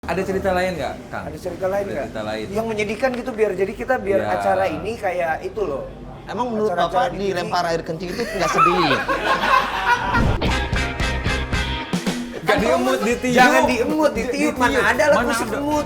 Ada cerita lain nggak, Kang? Ada cerita lain nggak? Cerita lain. Yang menyedihkan gitu biar Ya. acara ini kayak itu loh. Emang menurut Acara-acara Bapak di TV. dilempar air kencing itu nggak sedih? Gak diemut, ditiup. Jangan diemut, ditiup. Mana ada lah Mana musik ada? emut.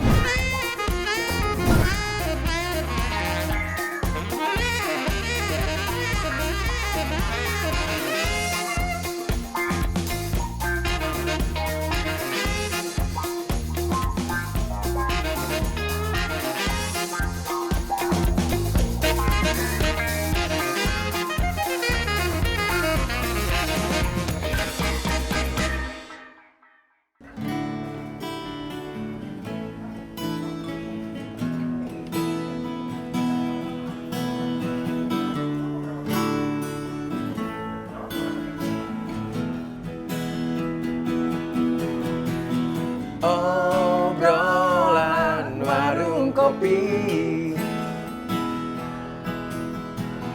Obrolan warung kopi.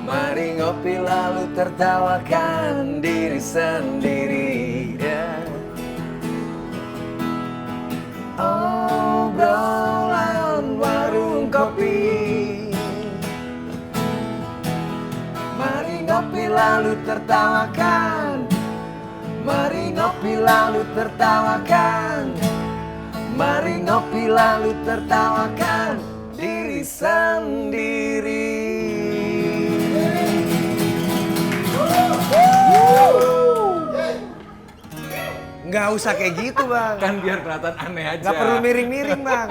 Mari ngopi lalu tertawakan diri sendiri. Obrolan warung kopi. Mari ngopi lalu tertawakan. Mari ngopi lalu tertawakan. Mari ngopi lalu tertawakan diri sendiri. Nggak usah kayak gitu, Bang. Kan biar kelihatan aneh aja. Nggak perlu miring-miring, Bang.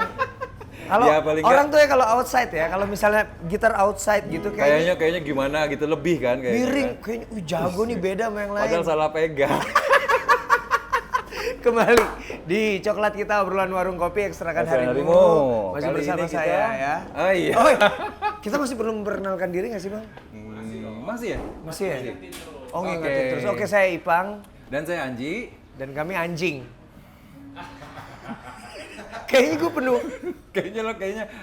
Kalau Ya, paling orang nggak- tuh ya kalau outside ya, kalau misalnya gitar outside gitu Kayaknya gimana gitu, lebih kan kayaknya. miring, Kan? kayaknya jago nih beda sama yang lain. Padahal salah pegang. Kembali di Coklat Kita, obrolan warung kopi ekstrakan Ekstrakan harimu. harimu. Masih Kali bersama ini kita- saya ya. Oh iya. Kita masih perlu memperkenalkan diri nggak sih, Bang? Masih ya? Masih ya? Oh, Oke. ngingetin terus. Oke, saya Ipang Dan saya Anji. dan kami anjing. Kayaknya gue penuh. Kayaknya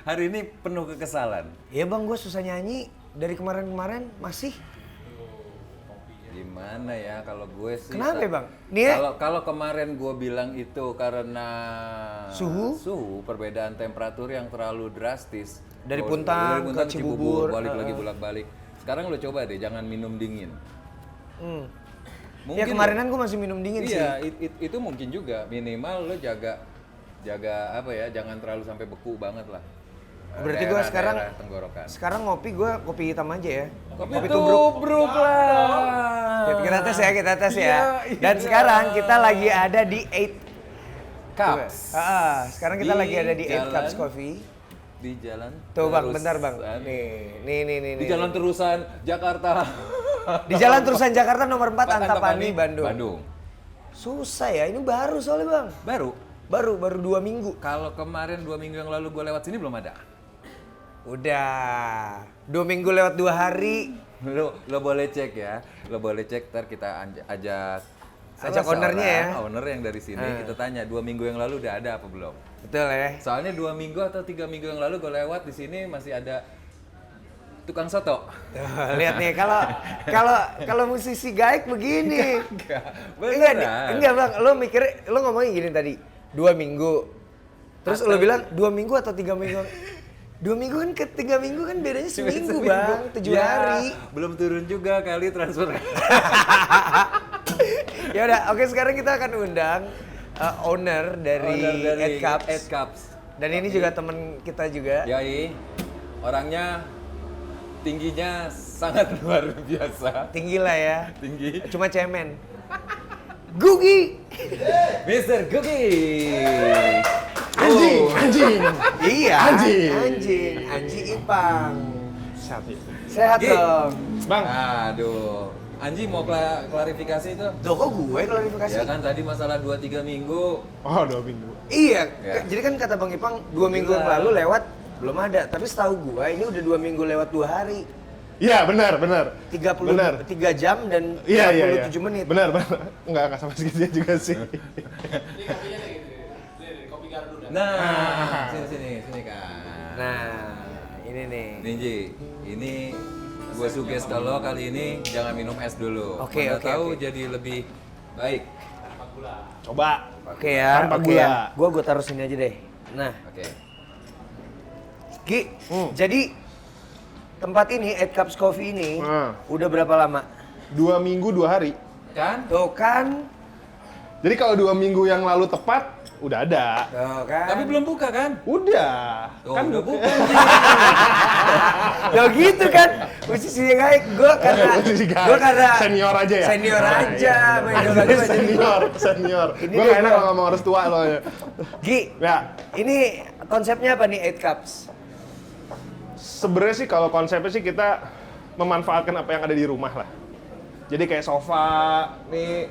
hari ini penuh kekesalan. Iya, Bang, gue susah nyanyi dari kemarin-kemarin masih. Gimana ya kalau gue sih? Kenapa ya, Bang? Nih ya. Kalau kemarin gue bilang itu karena Suhu? perbedaan temperatur yang terlalu drastis. Dari Kalau Puntang ke Cibubur, balik lagi bolak-balik. Sekarang lo coba deh jangan minum dingin. Ya kemarinan gue masih minum dingin sih. Iya, itu mungkin juga minimal lo jaga apa ya, jangan terlalu sampai beku banget lah. Berarti gue sekarang tenggorokan. Sekarang ngopi gue kopi hitam aja ya. Kopi tubruk lah. Kita tes ya, kita tes ya. Iya. Dan sekarang kita lagi ada di 8 Cups. sekarang kita Di lagi ada di 8 jalan- Cups Coffee. Di jalan. Tuh, Bang, Terusan. bentar, Bang. Nih. Di jalan terusan Jakarta. Di Jalan Terusan Jakarta nomor 4 Antapani, Bandung. Bandung. Susah ya, ini baru soalnya, Bang. Baru. Baru 2 minggu. Kalau kemarin 2 minggu yang lalu gue lewat sini belum ada. Udah 2 minggu lewat 2 hari. Lo boleh cek ya. Lo boleh cek, ntar kita ajak Ajak ownernya ya. Owner yang dari sini, kita tanya 2 minggu yang lalu udah ada apa belum. Betul ya. Soalnya 2 minggu atau 3 minggu yang lalu gue lewat di sini masih ada tukang soto. Tuh, lihat nih, kalau musisi gaek begini. Enggak, Bang. Lo ngomongnya gini tadi. 2 minggu. Terus lo bilang 2 minggu atau 3 minggu? 2 minggu kan ke 3 minggu kan bedanya seminggu, Bang. 7 hari. Belum turun juga kali transfer. Ya udah, oke, sekarang kita akan undang owner dari 8 Cups. 8 Cups. Dan ini juga teman kita juga. Yai, orangnya tingginya sangat luar biasa. Tinggi lah ya. Tinggi. Cuma cemen. Gugi. Mr. Cookie. Anjing. Iya. Anjing. Anjing Ipang. Sehat Gi. dong. Bang, Aduh. Anji mau klarifikasi itu? Loh, kok gue klarifikasi? Ya kan tadi masalah 2-3 minggu. oh 2 minggu. Iya, Ya. jadi kan kata Bang Ipang 2 minggu yang lalu lewat belum ada. Tapi setahu gue ini udah 2 minggu lewat 2 hari. Iya benar. 3 jam dan Iya. 37 menit. Benar. Enggak sama segitunya juga sih. Nah, sini kan. Nah, ini nih. Ninji, ini gue suges kalau kali ini jangan minum es dulu. Oke, Mana oke, tahu oke. jadi lebih baik. Coba. Oke ya, Tanpa oke gula. ya. Gue taruh sini aja deh. Nah, Oke. Ki, jadi tempat ini, 8 Cups Coffee ini, udah berapa lama? 2 minggu 2 hari. Kan? Tuh kan, Jadi kalau 2 minggu yang lalu tepat, udah ada. tuh kan. Tapi belum buka kan? Udah. Tuh, Kan udah buka. Ya gitu kan, musisi gaik, gue Musisi gaik. karena Senior aja ya? Senior Oh, aja, iya. main dulu aja. Senior. Ini Gue dia gak enak gua. kalau ngomong harus tua soalnya. Gi, Ya, ini konsepnya apa nih 8 Cups? sebenarnya sih kalau konsepnya sih kita memanfaatkan apa yang ada di rumah lah. Jadi kayak sofa, nih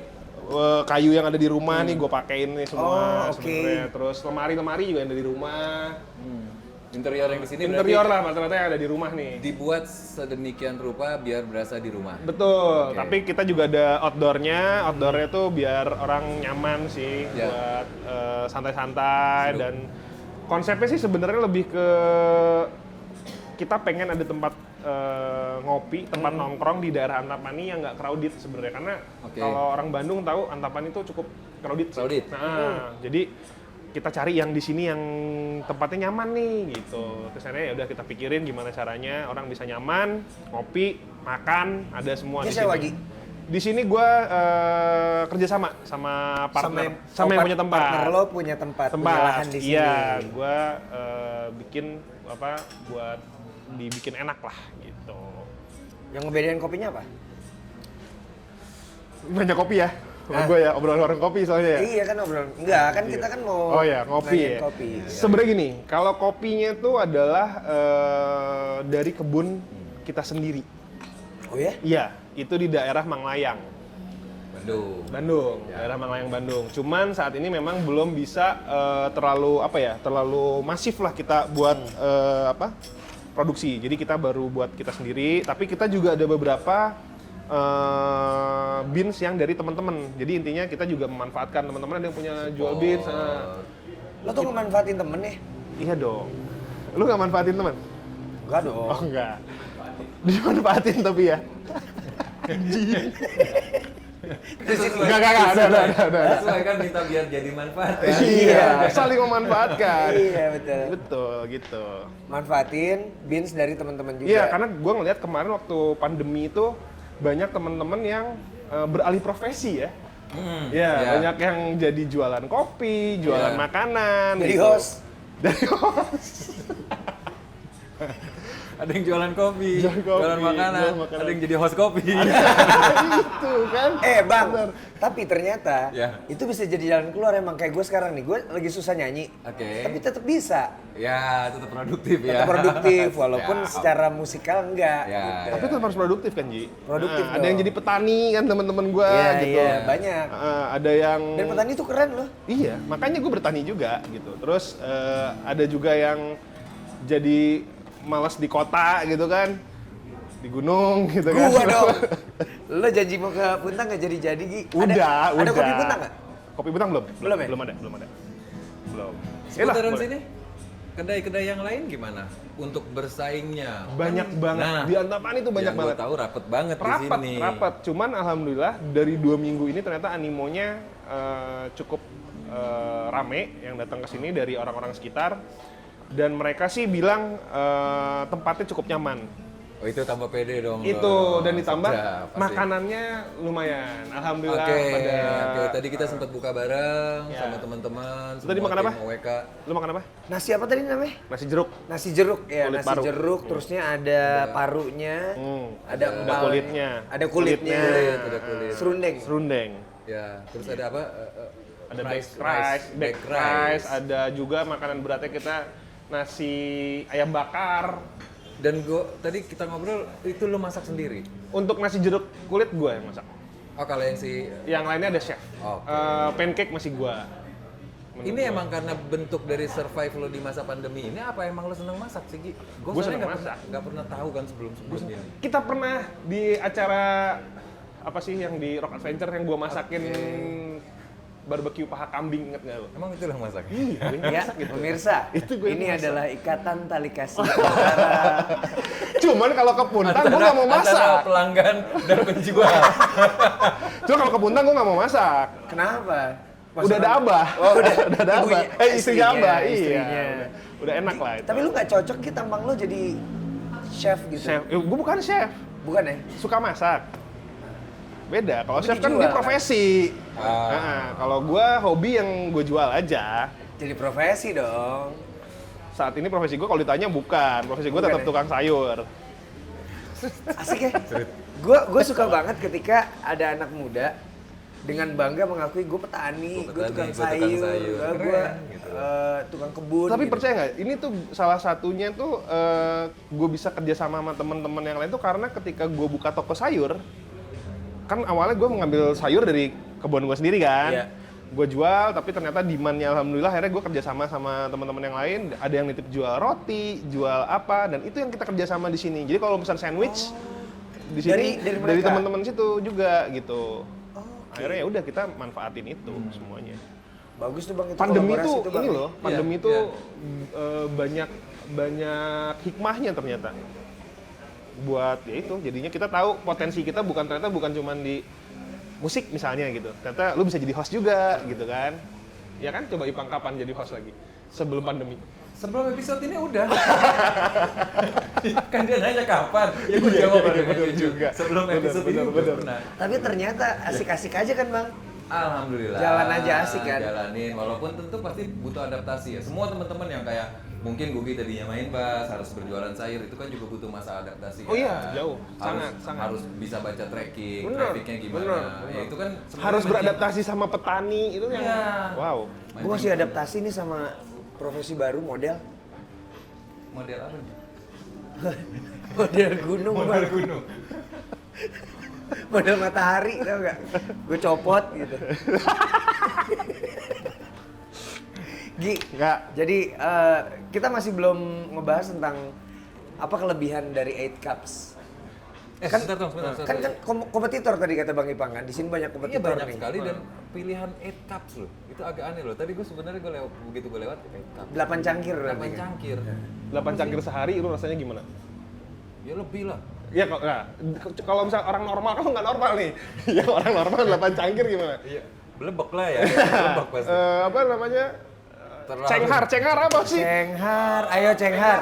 kayu yang ada di rumah nih gue pakein nih semua Oh, oke. sebenarnya. Terus lemari-lemari juga yang ada di rumah. Interior yang di sini Interior berarti lah rata-rata yang ada di rumah nih. dibuat sedemikian rupa biar berasa di rumah. Betul, Oke. tapi kita juga ada outdoornya. Outdoornya tuh biar orang nyaman sih Ya. buat santai-santai Seru. dan konsepnya sih sebenarnya lebih ke kita pengen ada tempat ngopi, tempat nongkrong di daerah Antapani yang nggak crowded sebenarnya karena Oke. kalau orang Bandung tahu Antapani itu cukup crowded. sih. Crowded. Nah, jadi kita cari yang di sini yang tempatnya nyaman nih gitu. Terus akhirnya ya udah kita pikirin gimana caranya orang bisa nyaman, ngopi, makan, ada semua Ini di saya sini. lagi. Di sini gue kerja sama partner, sama yang punya tempat. Partner lo punya tempat, punya lahan di sini. Iya, gue bikin apa buat dibikin enak lah gitu. Yang ngebedain kopinya apa? Banyak kopi ya, sama Hah? gue ya obrolan orang kopi soalnya ya. Iya kan obrolan. Enggak, kan kita kan mau Oh ya, ngopi nanyain ya. kopi. Sebenarnya gini, kalau kopinya itu adalah dari kebun kita sendiri. Oh ya? Iya, itu di daerah Manglayang, Bandung. Ya. Daerah Manglayang, Bandung. Cuman saat ini memang belum bisa terlalu terlalu masif lah kita buat produksi. Jadi kita baru buat kita sendiri, tapi kita juga ada beberapa beans yang dari teman-teman. Jadi intinya kita juga memanfaatkan teman-teman ada yang punya jual beans. Lo tuh ngemanfaatin temen ya? Iya dong. Lu nggak manfaatin teman? Enggak dong. Oh enggak. Dimanfaatin tapi ya. Enggak, udah. Sesuai kan minta biar jadi manfaat ya. Iya, saling memanfaatkan. Iya betul. Betul gitu. Manfaatin beans dari teman-teman juga. Iya, karena gue ngeliat kemarin waktu pandemi itu banyak teman-teman yang beralih profesi ya. Ya. Banyak yang jadi jualan kopi, jualan Iya. makanan. Jadi gitu. host. Dari host. Ada yang jualan kopi, Jualan kopi, jualan makanan, jualan makanan. ada yang jadi host kopi. Itu kan. Bang, Bener. tapi ternyata Ya. itu bisa jadi jalan keluar emang kayak gue sekarang nih. Gue lagi susah nyanyi. Oke. Tapi tetap bisa. Ya, tetap produktif ya. Tetap produktif walaupun Ya. secara musikal enggak Ya. gitu. Tapi tetap harus produktif kan, Ji? Produktif Ada yang dong. jadi petani kan teman-teman gue Iya, gitu. iya, banyak. Ada yang Dan petani itu keren loh. Iya, makanya gue bertani juga gitu. Terus ada juga yang jadi malas di kota gitu kan, di gunung gitu kan. Gua dong. Lo janji mau ke Puntang nggak jadi-jadi Gi? Udah. Ada kopi Puntang nggak? Kopi Puntang belum? Belum ya? Belum ada. Belum. Seputaran boleh. sini, kedai-kedai yang lain gimana untuk bersaingnya? Banyak banget. Nah, Di Antapani tuh banyak yang banget. Gue tahu rapet banget di Rapat, sini. rapat. Cuman alhamdulillah dari 2 minggu ini ternyata animonya cukup rame yang datang ke sini dari orang-orang sekitar. Dan mereka sih bilang tempatnya cukup nyaman. Oh itu tambah pede dong. Itu lo. dan ditambah Sedap, pasti. makanannya lumayan. Alhamdulillah Oke, pada oke. Tadi kita sempat buka bareng Ya. sama teman-teman. Tadi semua makan tim apa? OWK. Lu makan apa? Nasi apa tadi namanya? Nasi jeruk. Nasi jeruk ya, Kulit nasi paru. jeruk terusnya ada parunya, ada Ada empal, kulitnya. ada kulitnya, Kulit, ada kulit. serundeng. Serundeng. Ya, terus ada apa? Ada baked rice, ada juga makanan beratnya kita nasi ayam bakar. Dan gua tadi kita ngobrol itu lo masak sendiri. Untuk nasi jeruk kulit gua yang masak. Oh kalau yang si Yang lainnya ada chef. Oke. Pancake masih gua. ini emang karena bentuk dari survive lo di masa pandemi ini apa emang lo seneng masak sih Gi? Gua seneng masak. Nggak pernah tahu kan sebelum-sebelumnya. Kita pernah di acara apa sih yang di Rock Adventure yang gua masakin barbecue paha kambing, inget nggak lo? Emang itu lo masak? Iya, gua yang Ya, masak gitu. pemirsa, Itu gue yang ini masak. adalah ikatan tali kasih antara Cuman kalau ke Puntang gua nggak mau Antara masak. pelanggan dan penjual. Cuma kalau ke Puntang gua nggak mau masak. kenapa? Udah ada abah. Oh, udah ada abah. Istrinya abah. istrinya. Iya. Udah enak lah itu. Tapi lu nggak cocok gitu tampang lu jadi chef gitu? Chef, gue bukan chef. Bukan ya? Suka masak. Beda. Kalau Tapi chef kan dijual, dia profesi. Ah. Nah, kalau gue hobi yang gue jual aja. Jadi profesi dong. Saat ini profesi gue kalau ditanya bukan. Profesi gue Bukan tetap ya? tukang sayur. Asik ya? Gue suka banget ketika ada anak muda dengan bangga mengakui gue petani, gue tukang sayur, gue Keren, gitu. tukang kebun. Tapi gitu. percaya nggak? Ini tuh salah satunya tuh gue bisa kerja sama teman-teman yang lain tuh karena ketika gue buka toko sayur, kan awalnya gue mengambil sayur dari kebun gue sendiri kan. Iya. Gue jual, tapi ternyata demand-nya alhamdulillah akhirnya gue kerja sama teman-teman yang lain. Ada yang nitip jual roti, jual apa, dan itu yang kita kerja sama di sini. Jadi kalau pesan sandwich di sini dari dari mereka? teman-teman situ juga gitu. Oke. Akhirnya ya udah kita manfaatin itu semuanya. Bagus tuh bang itu Pandemi kolaborasi tuh tuh, Bang. ini loh, pandemi Iya, tuh banyak hikmahnya ternyata. Buat ya itu, jadinya kita tahu potensi kita ternyata bukan cuma di musik misalnya gitu. Ternyata lu bisa jadi host juga gitu kan. Ya kan, coba Ipang kapan jadi host lagi? Sebelum pandemi. Sebelum episode ini udah. Kan dia nanya kapan? Ya gue jawab bener juga. Sebelum episode ini udah bener. pernah. Tapi ternyata asik-asik aja kan bang. Alhamdulillah. Jalan aja asik kan? Jalanin, walaupun tentu pasti butuh adaptasi ya. Semua teman-teman yang kayak mungkin Gugi tadinya main bass, harus berjualan sayur, itu kan juga butuh masa adaptasi. Oh iya, kan? jauh. Sangat. Sangat. Harus bisa baca tracking, Bener, trafficnya gimana. bener. Ya itu kan sebenarnya Harus makin- beradaptasi sama petani itu yang Iya. wow. Gue masih adaptasi nih sama profesi baru model. Model apa nih? Model gunung bang. gunung. Model matahari tau gak? Gue copot gitu. Gi, Nggak. jadi kita masih belum ngebahas tentang apa kelebihan dari 8 Cups. Kan- sebentar dong, sebentar. Kan kompetitor tadi kata Bang Ipang kan. Di sini banyak Iya kompetitor banyak nih. sekali dan pilihan 8 cups loh. Itu agak aneh loh. Tadi gue sebenarnya begitu gue lewat 8 cups. 8 cangkir 8 berarti. cangkir. 8 cangkir sehari itu rasanya gimana? Ya lebih lah. Ya kalau misalnya orang normal kan nggak normal nih. Ya orang normal 8 cangkir gimana? Iya. Belebek lah ya. Belebek pasti. Apa namanya? Terlalu. Cenghar apa sih? Cenghar, ayo Cenghar.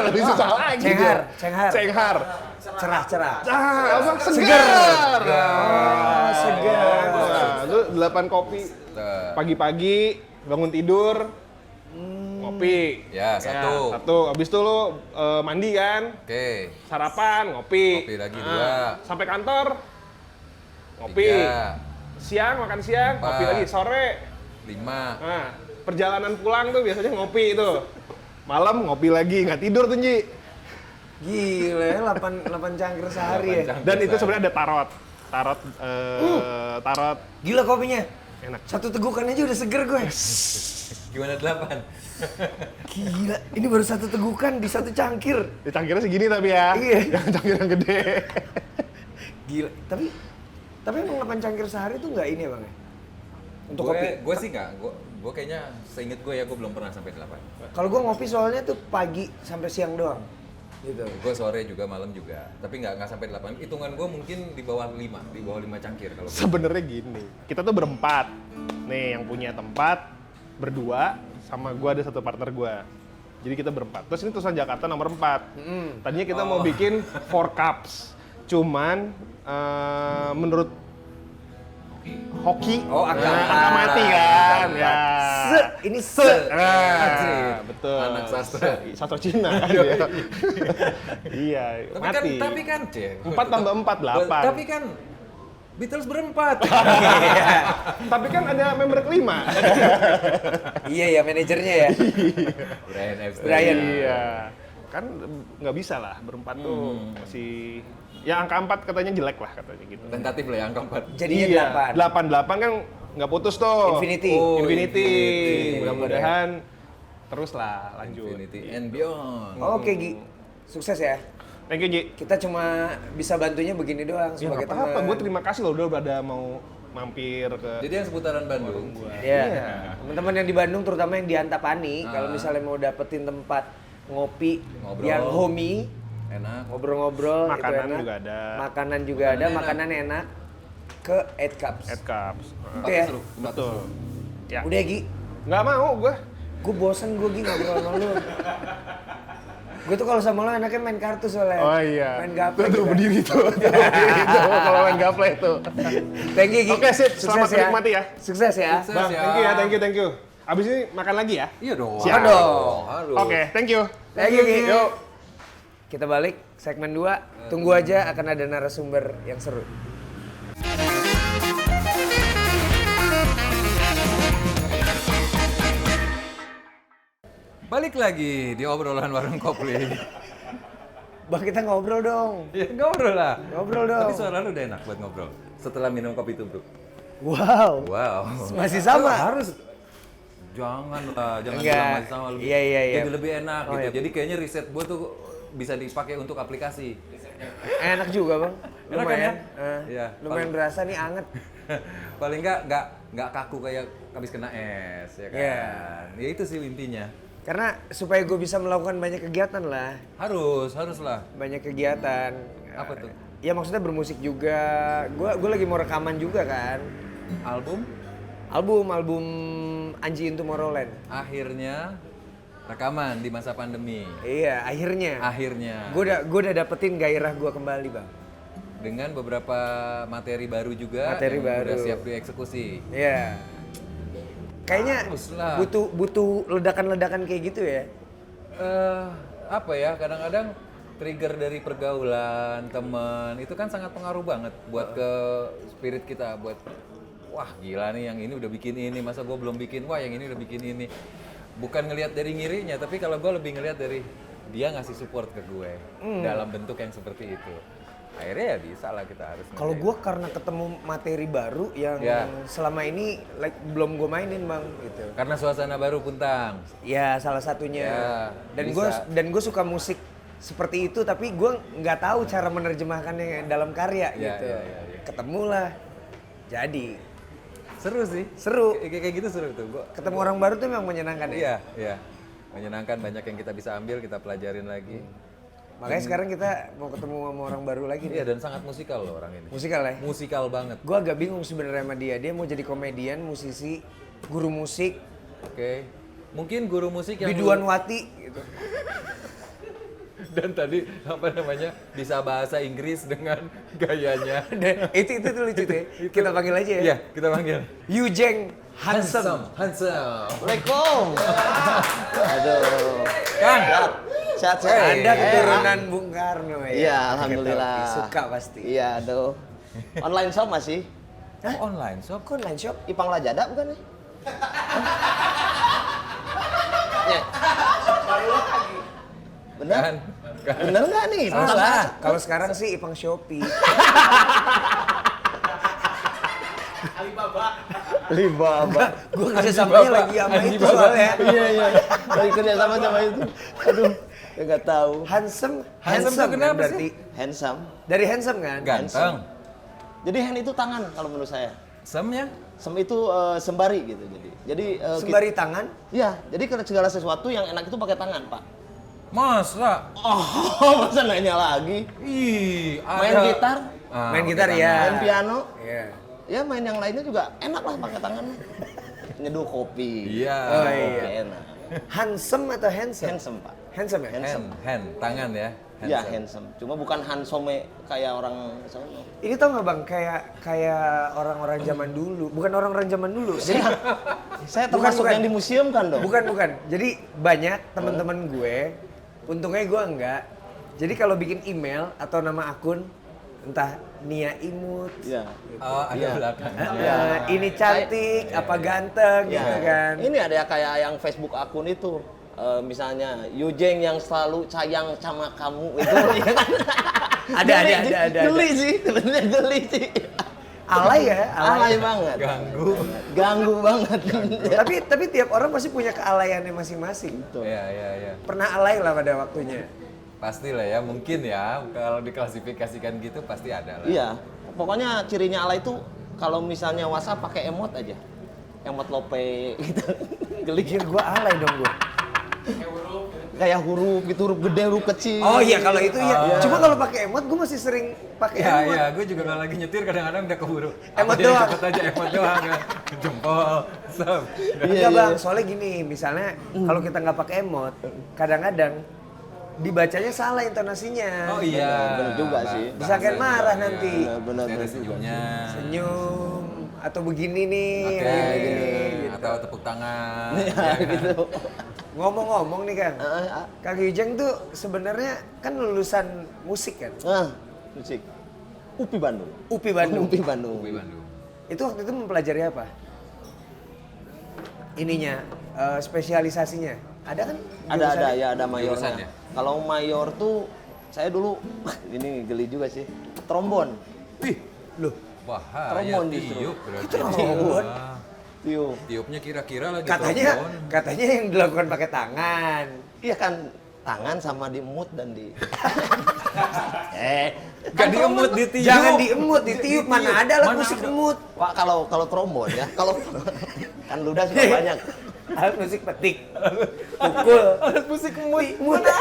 Lebih susah lagi. Cenghar, dia. Cenghar. Cenghar. Cerah-cerah. Apa? Segar. Oh, segar. Nah, itu 8 kopi Nah, pagi-pagi bangun tidur ngopi. Ya, satu. Satu. Habis itu lu mandi kan? Oke. Sarapan, ngopi. Ngopi lagi, Nah, 2. Sampai kantor ngopi. 3. Siang makan siang, ngopi 4. lagi. Sore 5. nah, perjalanan pulang tuh biasanya ngopi itu. Malam ngopi lagi, nggak tidur tuh Ji. Gila ya 8 cangkir sehari ya. Dan itu sebenarnya ada tarot. Tarot Gila kopinya. enak. Satu tegukan aja udah seger gue. Gimana 8? Gila, ini baru satu tegukan di satu cangkir. Di cangkirnya segini tapi ya. Iya. Jangan cangkir yang gede. Gila, tapi emang 8 cangkir sehari tuh nggak ini ya bang ya? Untuk kopi? Gue sih nggak. Gue kayaknya seinget gue ya gue belum pernah sampai 8. Kalau gue ngopi soalnya tuh pagi sampai siang doang. Gitu. Gue sore juga, malam juga. Tapi nggak sampai 8. Hitungan gue mungkin di bawah 5. Di bawah 5 cangkir kalau gue. Sebenarnya gini, kita tuh berempat. Nih yang punya tempat berdua sama gua ada satu partner gua. Jadi kita berempat. Terus ini tulisan Jakarta nomor 4. Tadinya kita mau bikin 4 cups. Cuman menurut hoki, angka angka mati kan. Angka Ya. Ini se. Betul. Anak sastra. Sastra Cina kan dia. Iya, mati. Tapi kan, 4 tambah 4, 8. Tapi kan Beatles berempat. Tapi kan ada member kelima. Iya ya manajernya ya. Brian Epstein. Brian. Iya. Kan nggak bisa lah berempat tuh masih ya angka 4 katanya jelek lah katanya gitu. Tentatif lah ya angka 4. Jadinya Iya, 8. 8 kan nggak putus tuh. Infinity. Oh, Infinity. Infinity. Mudah-mudahan terus lah lanjut. Infinity and Beyond. Oke Gi, sukses ya. Thank you Ji. Kita cuma bisa bantunya begini doang Ya sebagai nggak apa-apa, teman. gue terima kasih loh udah pada mau mampir ke. Jadi yang seputaran Bandung. Iya. Iya. Teman-teman yang di Bandung terutama yang di Antapani, kalau misalnya mau dapetin tempat ngopi Ngobrol. yang homey, Enak. ngobrol-ngobrol Makanan itu enak. juga ada. Makanan juga ada, Makanannya makanan enak. ke 8 Cups. Cups. Oke ya? Seru, Betul. Ya. Udah Gi, Nggak mau gue. gue bosen gue Gi ngobrol sama lu. Gue tuh kalau sama lo enaknya main kartu soalnya. Oh iya. Main gaple. Tuh berdiri tuh. Berdiri tuh kalau main gaple tuh. Thank you Gi. Oke, sip. Sukses Selamat menikmati ya. Sukses ya. Sukses. Bang, ya. thank you. Abis ini makan lagi ya? Iya dong. Siap. dong. Harus. Oke, thank you. Thank you Gi. Yuk. Kita balik segmen 2. Tunggu aja akan ada narasumber yang seru. Balik lagi di obrolan warung kopling. Bang kita ngobrol dong. Ya ngobrol lah. Ngobrol dong. Tapi suara lu udah enak buat ngobrol. Setelah minum kopi tubruk. Wow. Wow. Masih sama? Harus. Jangan lah, jangan Enggak. bilang masih sama. Iya. Jadi lebih enak Oh, gitu. iya. Jadi kayaknya riset gua tuh bisa dipakai untuk aplikasi. Enak juga bang. Enak kan ya? Iya. Lumayan berasa nih anget. Paling nggak kaku kayak habis kena es, ya kan? Iya. Ya itu sih intinya. Karena supaya gue bisa melakukan banyak kegiatan lah. Harus lah. Banyak kegiatan. Apa tuh? Ya maksudnya bermusik juga. Gue lagi mau rekaman juga kan. Album Album Anji in Tomorrowland. akhirnya rekaman di masa pandemi. Iya, akhirnya. Akhirnya. Gue udah dapetin gairah gue kembali bang. Dengan beberapa materi baru juga Materi yang baru. udah siap dieksekusi. Iya. Kayaknya Haruslah. butuh ledakan-ledakan kayak gitu ya. Apa ya? Kadang-kadang trigger dari pergaulan teman itu kan sangat pengaruh banget buat ke spirit kita, buat wah gila nih yang ini udah bikin ini, masa gue belum bikin, wah yang ini udah bikin ini. Bukan ngelihat dari ngirinya, tapi kalau gue lebih ngelihat dari dia ngasih support ke gue dalam bentuk yang seperti itu. Akhirnya ya bisa lah kita harus. Kalau ngerjain. gue karena ketemu materi baru yang Ya. selama ini belum gue mainin bang gitu. Karena suasana baru Puntang. Ya salah satunya. Ya, dan bisa. gue suka musik seperti itu tapi gue nggak tahu cara menerjemahkannya dalam karya Ya, gitu. ya. Ketemulah. Jadi Seru sih. seru. Kayak gitu seru tuh. Gua Ketemu orang baru tuh memang menyenangkan ya. Iya. Menyenangkan, banyak yang kita bisa ambil, kita pelajarin lagi. Makanya sekarang kita mau ketemu sama orang baru lagi nih. Iya, dan sangat musikal loh orang ini. Musikal ya. Musikal banget. Gue agak bingung sebenarnya sama dia. Dia mau jadi komedian, musisi, guru musik, Oke. Mungkin guru musik yang biduan wati gitu. dan tadi apa namanya bisa bahasa Inggris dengan gayanya. Dan itu tuh lucu tuh. Ya. Kita panggil aja ya. Iya, kita panggil. Yujeng Handsome. Handsome. Assalamualaikum. Aduh. Kang. Sehat. Anda keturunan Bung Karno ya. Iya, Pakai alhamdulillah. topi. Suka pasti. Iya, aduh. Online shop masih? Oh, online shop. Kok online shop? Ipang Lajada bukan ya? Ya. Bener? Kan? Bener nggak nih? Salah. Kalau sekarang sih Ipang Shopee. Alibaba. Gue kerjasamanya lagi sama Anji itu Baba. soalnya. Iya. Lagi kerja sama itu. Aduh, ya nggak tahu. Handsome, Handsome tuh kan kenapa berarti. Handsome. Dari handsome kan? Ganteng. Jadi hand itu tangan kalau menurut saya. Semnya? Sem itu sembari gitu jadi Sembari tangan. Iya, jadi kalau segala sesuatu yang enak itu pakai tangan, Pak. Masa? Oh, masa nanya lagi? Ih, Main ada. gitar, Main pakai gitar tangan. ya. main piano, Iya. ya main yang lainnya juga enak lah pakai tangan. Nyeduh kopi. Iya. Oh, Kopi iya. enak. Handsome atau handsome? Handsome, Pak. Handsome ya? Hand, tangan ya. Iya, handsome. Cuma bukan handsome kayak orang sono. Ini tau nggak bang, kayak orang-orang zaman dulu, bukan orang-orang zaman dulu. Jadi Saya termasuk bukan. yang di museum kan dong? bukan. Jadi banyak teman-teman gue, untungnya gue enggak. Jadi kalau bikin email atau nama akun, entah Nia Imut, Iya. Oh, ada Iya. belakangnya. ini cantik, apa ganteng Iya. gitu kan. Ini ada kayak yang Facebook akun itu. Misalnya Yujeng yang selalu sayang sama kamu itu ya kan? Ada. Geli sih, sebenarnya geli sih. Alay ya, Alay banget. Ganggu banget. tapi tiap orang pasti punya kealayannya masing-masing. Iya. Pernah alay lah pada waktunya. Pasti lah ya, mungkin ya. Kalau diklasifikasikan gitu pasti ada lah. Iya, pokoknya cirinya alay itu kalau misalnya WhatsApp pakai emot aja. Emot lope gitu. Geli. Pikir gue alay dong gue. kayak huruf gitu, huruf gede, huruf kecil. Oh iya kalau itu iya. Cuma kalau pakai emot gue masih sering pakai Iya, emot. iya, gue juga kalau lagi nyetir kadang-kadang udah keburu. Emot Jadi doang. cepet aja emot doang kan. Jempol, sub. Enggak bang, soalnya gini, misalnya kalau kita nggak pakai emot, kadang-kadang dibacanya salah intonasinya. Oh iya. Bener juga sih. Disangkain marah nanti. Benar. Ada senyumnya. Senyum atau begini nih, Oke, begini. Gitu. atau tepuk tangan. Ya, gitu. Ngomong-ngomong nih Kang, Kang Yujeng tuh sebenarnya kan lulusan musik kan, Nah, musik. UPI Bandung. UPI Bandung. UPI Bandung. Di Bandung. Itu waktu itu mempelajari apa? Ininya, spesialisasinya. Ada kan? Ada ya, ada mayornya. Jurusannya? Kalau mayor tuh saya dulu ini geli juga sih. Trombon. Wih, Loh, bahaya Trombon justru. tiup berarti. Trombon? Wah, Tiup. tiupnya kira-kira lagi katanya trombon. yang dilakukan pakai tangan. Iya kan tangan sama diemut dan di Gak diemut, ditiup. Jangan diemut, ditiup. Mana ada alat Mana musik ada? emut. Pak kalau trombon ya, kalau kan ludah sudah banyak. Alat musik petik, pukul. Alat musik emut. Mana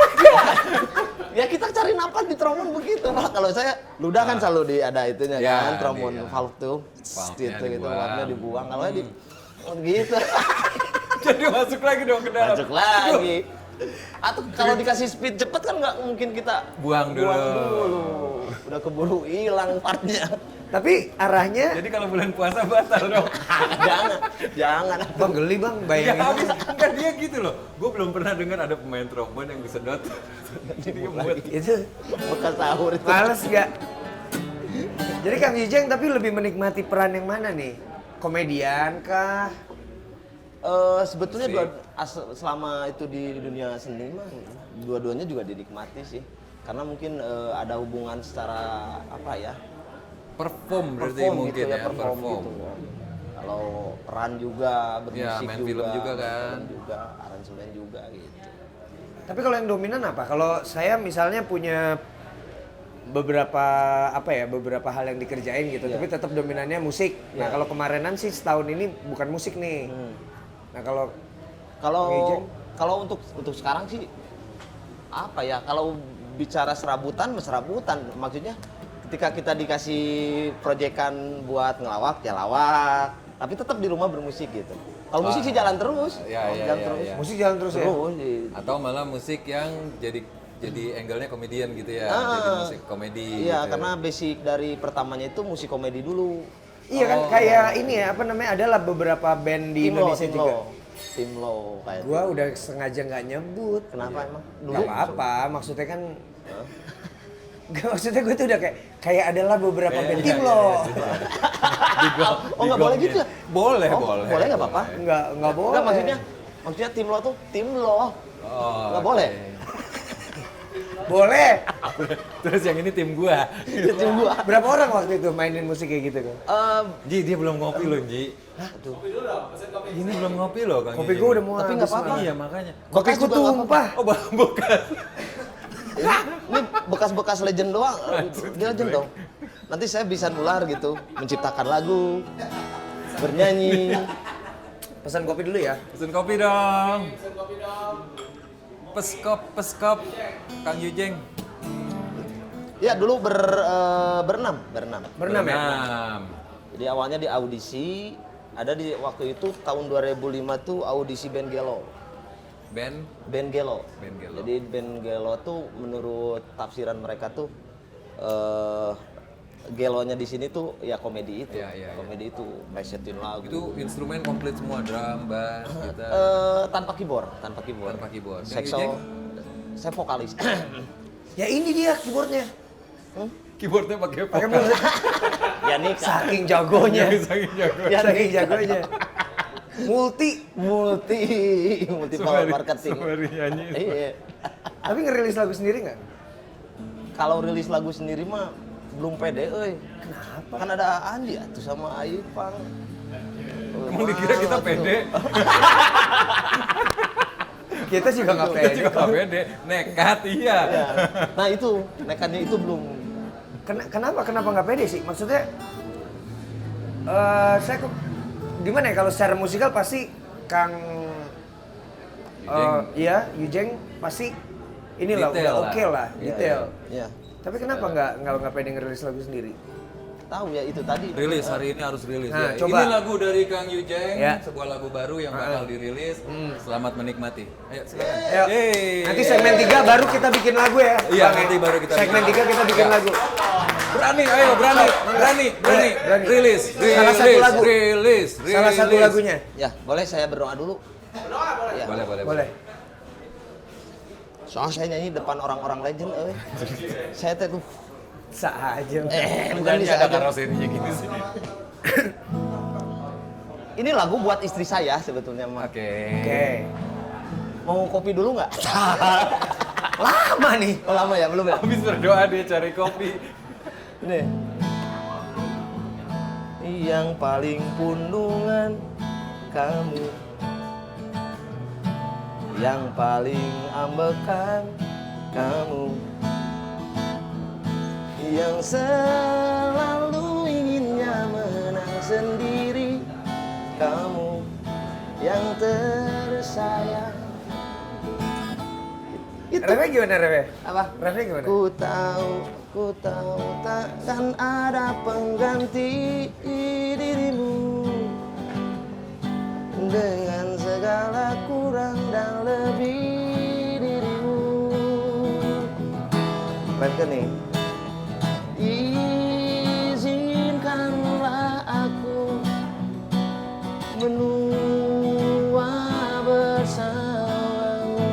Ya kita cari napas di trombon begitu. Pak kalau saya ludah kan selalu ada itunya Ya, kan, trombon iya. valve tuh. Valve-nya Gitu dibuang. valve-nya dibuang. Kalau di gitu. Jadi masuk lagi dong ke dalam. Masuk lagi. Atau kalau dikasih speed cepet kan nggak mungkin kita Buang dulu. Udah keburu hilang partnya. Tapi arahnya, Jadi kalau bulan puasa batal dong. jangan. bang geli bang, Ya bayangin. habis kan dia gitu loh. Gue belum pernah dengar ada pemain trombon yang disedot. Jadi emut. Itu Bekas sahur itu. males gak? Jadi Kang Yujeng tapi lebih menikmati peran yang mana nih? Komedian kah? Sebetulnya selama itu di dunia seni mah dua-duanya juga dinikmati sih. Karena mungkin ada hubungan secara apa ya? Perform berarti Perform mungkin gitu ya, ya, perform gitu. Kalau peran juga, bermusik main juga, film juga kan. film juga, aransemen juga gitu. Tapi kalau yang dominan apa? Kalau saya misalnya punya beberapa hal yang dikerjain gitu, tapi tetap dominannya musik. Nah, kalau kemarinan sih setahun ini bukan musik nih. Nah, kalau Kalau Ngejeng? kalau untuk sekarang sih apa ya? Kalau bicara serabutan, maksudnya ketika kita dikasih proyekan buat ngelawak, ya lawak. Tapi tetap di rumah bermusik gitu. Kalau musik sih jalan terus. Ya, ya, jalan ya, terus. ya. musik jalan terus ya. Terus. di- Atau malah musik yang jadi angle-nya komedian gitu ya. Ah, Jadi musik komedi Iya, gitu. karena basic dari pertamanya itu musik komedi dulu. Iya kan kayak ini ya, apa namanya? Adalah beberapa band di Indonesia juga. Timlo kayak Gua udah sengaja nggak nyebut. Kenapa emang? Gak apa-apa, maksudnya kan Gak, maksudnya gue tuh udah kayak adalah beberapa band tim loh. Oh nggak boleh gitu ya? Boleh, Oh, boleh. boleh nggak apa-apa? Nggak boleh. Nggak, maksudnya tim lo tuh tim lo. Oh, Nggak oke. boleh. Boleh. Terus yang ini tim gua. Tim gua. Berapa orang waktu itu mainin musik kayak gitu kan? Ji, dia belum ngopi loh, Ji. Aduh. Ini belum ngopi loh, Kang. Kopi Ji. gue udah mau Tapi nggak apa-apa. Iya, makanya. Kopiku Bekas juga nggak tumpah. Oh, bekas. Ini bekas-bekas legend doang. Dia legend dong. Nanti saya bisa nular gitu, menciptakan lagu, bernyanyi. Pesan kopi dulu ya. Pesen kopi dong. Peskop. Kang Yujeng. Ya dulu berenam. Berenam ya? Berenam. Jadi awalnya di audisi, ada di waktu itu tahun 2005 tuh audisi band Gelo. Band Band Gelo. Band Gelo. Jadi band Gelo tuh menurut tafsiran mereka tuh Gelonya di sini tuh ya komedi itu. Iya, iya, iya. Komedi itu melesetin lagu. itu instrumen komplit semua, drum, bass, gitar. Tanpa keyboard. Tanpa keyboard. Yang Sekso. Yujeng? Saya vokalis. Ya ini dia keyboardnya. Keyboardnya pakai apa? Pakai musik. Ya nih Saking jagonya. Saking jago. Ya, Saking nih. jagonya. multi. multi power marketing. Sembari nyanyi. Iya. Tapi ngerilis lagu sendiri nggak? Kalau rilis lagu sendiri mah belum pede, euy. Kenapa? Kan ada Andi atuh sama Aipang. Emang dikira kita pede? Kita juga nggak Kita pede. juga nggak pede. Nekat, iya. Ya. Nah itu, nekatnya itu belum. Kenapa nggak pede sih? Maksudnya, saya gimana ya kalau secara musikal pasti Kang Iya, Yujeng pasti inilah Detail udah lah. oke lah, Iya, detail. Iya. Tapi kenapa nggak pengen ngerilis lagu sendiri? Tahu ya itu tadi. Rilis hari ini harus rilis Nah, ya. coba. Ini lagu dari Kang Yujeng, Ya. sebuah lagu baru yang bakal dirilis. Selamat menikmati. Ayo silakan. Ayo. Yeay. Nanti segmen 3 baru kita bikin lagu ya. Iya, Bang, nanti baru kita segmen bikin. 3 kita bikin Ya. lagu. Berani, ayo berani. Berani. Rilis, Salah satu lagu. rilis. Salah satu lagunya. Ya, boleh saya berdoa dulu? Ya. Boleh. Boleh. Soalnya saya nyanyi depan orang-orang legend, saya tuh Sah aja. bukan Bukannya bisa ada aja. karoserinya gini sih. Ini lagu buat istri saya sebetulnya, Mak. Oke. Mau kopi dulu nggak? Lama nih. Oh, lama ya, belum ya? Habis berdoa dia cari kopi. Ini. Yang paling pundungan kamu, yang paling ambekan kamu, yang selalu inginnya menang sendiri kamu, yang tersayang. Itu Refnya gimana Refe? apa? Refnya gimana? Ku tahu takkan ada pengganti dirimu, dengan segala kurang dan lebih dirimu. Keren nih. Izinkanlah aku menua bersamamu,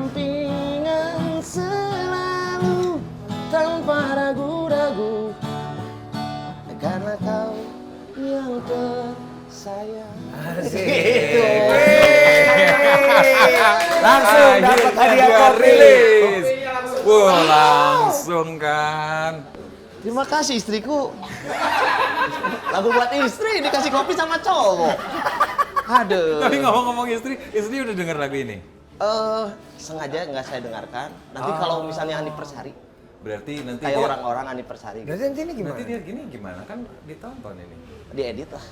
berdampingan selalu tanpa ragu-ragu, karena kau yang tersayang. Asik. Langsung dapat hadiah kopi. rilis. Wah, langsung kan. Terima kasih istriku. Lagu buat istri dikasih kopi sama cowok. Aduh. Tapi ngomong-ngomong istri udah denger lagu ini? Sengaja nggak saya dengarkan. Nanti kalau misalnya anniversary, Berarti nanti kayak dia, orang-orang anniversary, Berarti nanti ini gimana? nanti dia gini gimana? Kan ditonton ini. diedit lah.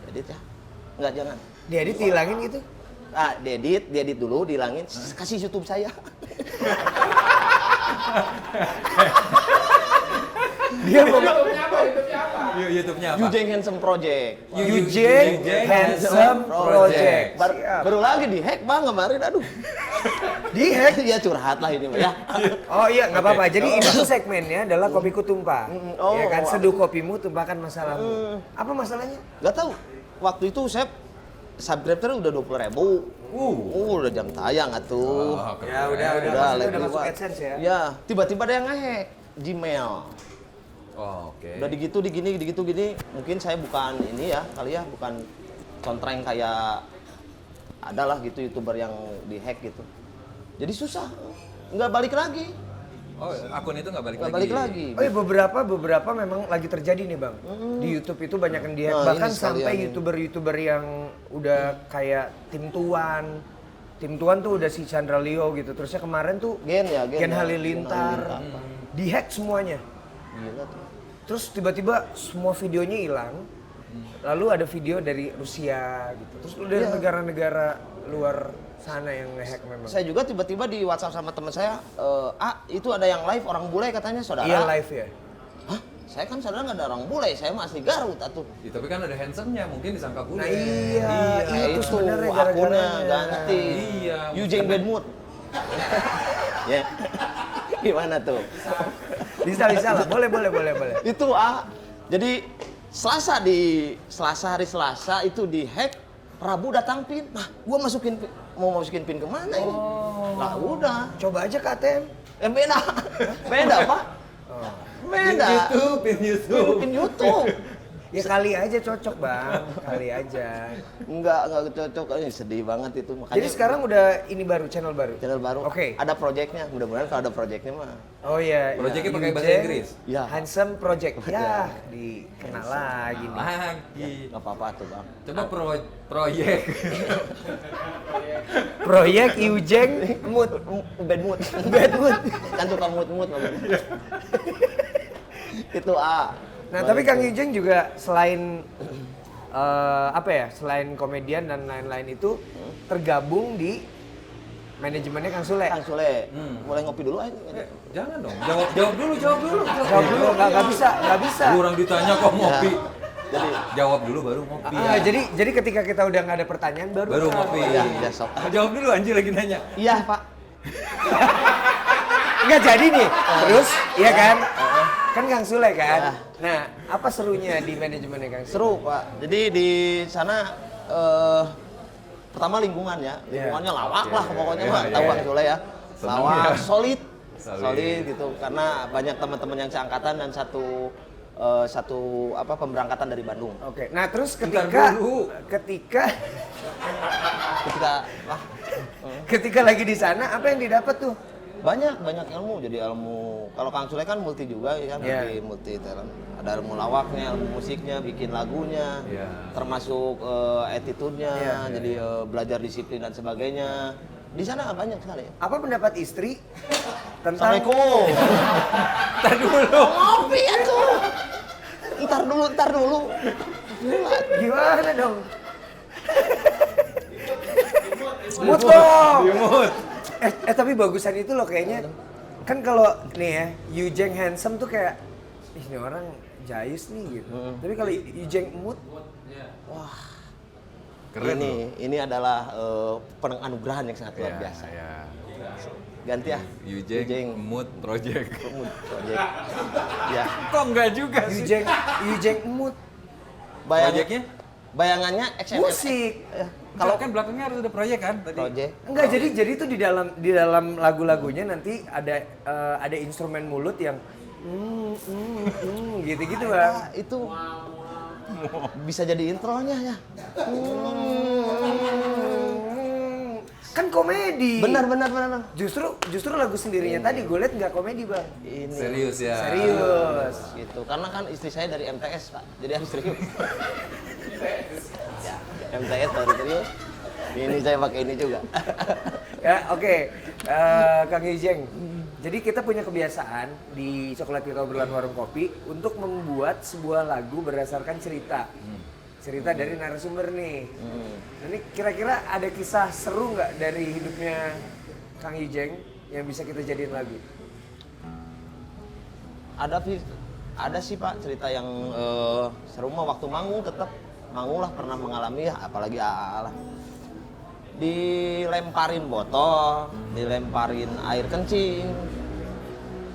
Edit ya. Nggak, jangan. Diedit dihilangin gitu? Diedit dulu, dihilangin, kasih YouTube saya. Dia mau YouTube-nya apa? Yujeng Handsome Project. Yujeng Handsome Project. Baru lagi di-hack Bang kemarin, aduh. Di-hack? Ya curhat lah ini Bang ya. Oh iya, nggak apa-apa. Jadi ini tuh segmennya adalah kopiku tumpah. Oh, Ya kan, seduh kopimu tumpahkan masalahmu. Apa masalahnya? Gak tahu. Waktu itu saya subscriber udah 20.000. Udah jam tayang atuh. Oh, keren. Ya udah like udah masuk lewat. AdSense ya. Ya, tiba-tiba ada yang nge-hack Gmail. Oh, oke. Udah digitu gini. Mungkin saya bukan ini ya, kali ya, bukan contreng kayak adalah gitu YouTuber yang dihack gitu. Jadi susah. Nggak balik lagi. Oh, akun itu nggak balik Nggak lagi? balik lagi. Oh iya, beberapa memang lagi terjadi nih bang. Di YouTube itu banyak yang dihack. Nah, Bahkan ini sekalian sampai ini. YouTuber yang udah kayak Tim Tuan. Tim Tuan tuh udah si Chandra Leo gitu. Terusnya kemarin tuh Gen ya, Gen Halilintar. Dihack semuanya. Gila tuh. Terus tiba-tiba semua videonya hilang. Lalu ada video dari Rusia gitu. Terus dari Iya. negara-negara luar sana yang nge-hack memang. Saya juga tiba-tiba di WhatsApp sama teman saya, itu ada yang live orang bule katanya saudara. Iya live ya. Hah? Saya kan saudara nggak ada orang bule, saya mah asli Garut atuh. Ya, tapi kan ada handsome-nya, mungkin disangka bule. Nah iya, itu Itu sebenarnya akunnya gara-garanya. ganti. Iya. Yujeng Bad Mood. Ya. Gimana tuh? Bisa lah, boleh. Itu jadi hari Selasa itu dihack, Rabu datang PIN. Nah, gua mau masukin PIN kemana ini? Lah udah. Coba aja ke ATM. Beda Pak. Beda. Pin YouTube. PIN YouTube. Ya kali aja cocok bang, kali aja. Enggak cocok, ini sedih banget itu. Makanya Jadi sekarang udah ini baru, channel baru? channel baru. Oke. Ada projectnya, mudah-mudahan kalau ada projectnya mah. Oh iya. Projectnya pakai bahasa Yujeng Inggris? Ya. Handsome Project. Ya, dikenal lagi nih. Lagi. Nggak apa-apa tuh Bang. Coba proyek. Proyek Yujeng Bad mood. Kan suka mood. Itu A. Nah tapi Kang Yujeng juga selain apa ya, selain komedian dan lain-lain itu tergabung di manajemennya Kang Sule. Kang Sule, mulai ngopi dulu aja. Jangan dong, jawab dulu. Jawab dulu, nggak bisa. Lu orang ditanya kok ngopi. Jadi Jawab dulu baru ngopi. Jadi ketika kita udah nggak ada pertanyaan baru ngopi. ya sok. Jawab dulu anjir lagi nanya. Iya, Pak. Nggak jadi nih. Terus, iya kan? Kan Kang Sule kan? Nah, apa serunya di manajemennya Kang Sule? Seru, Pak. Jadi di sana pertama lingkungan ya. Lingkungannya lawak lah pokoknya mah. Tahu Kang Sule ya. Lawak, solid gitu. Karena banyak teman-teman yang seangkatan dan satu pemberangkatan dari Bandung. Oke. Nah, terus Bentar ketika dulu. ketika lagi di sana apa yang didapat tuh? Banyak ilmu. Jadi ilmu, kalau Kang Sule kan multi juga ya kan, multi talent. Ada ilmu lawaknya, ilmu musiknya, bikin lagunya, termasuk attitude-nya, jadi belajar disiplin dan sebagainya. Di sana banyak sekali. Apa pendapat istri tentang Assalamualaikum. Ntar dulu. Ngopi ya tuh. Ntar dulu. gimana dong? Mood dong. Dimut. Tapi bagusan itu loh kayaknya. Kan kalau nih ya, Yujeng handsome tuh kayak ini orang jayus nih gitu. Tapi kalau Yujeng mood, wah, Keren ini adalah penganugerahan yang sangat luar biasa. Ganti ya. Yujeng Mood Project. Mood project. Ya. Kok enggak juga sih? Yujeng mood Projectnya? Bayangannya XMX. musik. Kalau kan belakangnya harus ada proyek kan tadi. Project. Enggak, jadi itu di dalam lagu-lagunya nanti ada instrumen mulut yang gitu-gitu Bang. Nah, itu bisa jadi intronya ya. Kan komedi. Benar. Justru lagu sendirinya tadi gue liat nggak komedi Bang. Ini Serius ya. Serius. gitu. Karena kan istri saya dari MTS, Pak. Jadi harus serius. Ya, MTS baru serius. Ini saya pakai ini juga. Ya, oke. Kang Yujeng. Jadi kita punya kebiasaan di Coklat Kita Obrolan Warung Kopi untuk membuat sebuah lagu berdasarkan cerita. Cerita dari narasumber nih. Ini kira-kira ada kisah seru nggak dari hidupnya Kang Yujeng yang bisa kita jadiin lagu? Ada sih Pak cerita yang seru mah waktu manggung tetap manggung lah pernah mengalami ya, apalagi lah. Dilemparin botol, dilemparin air kencing.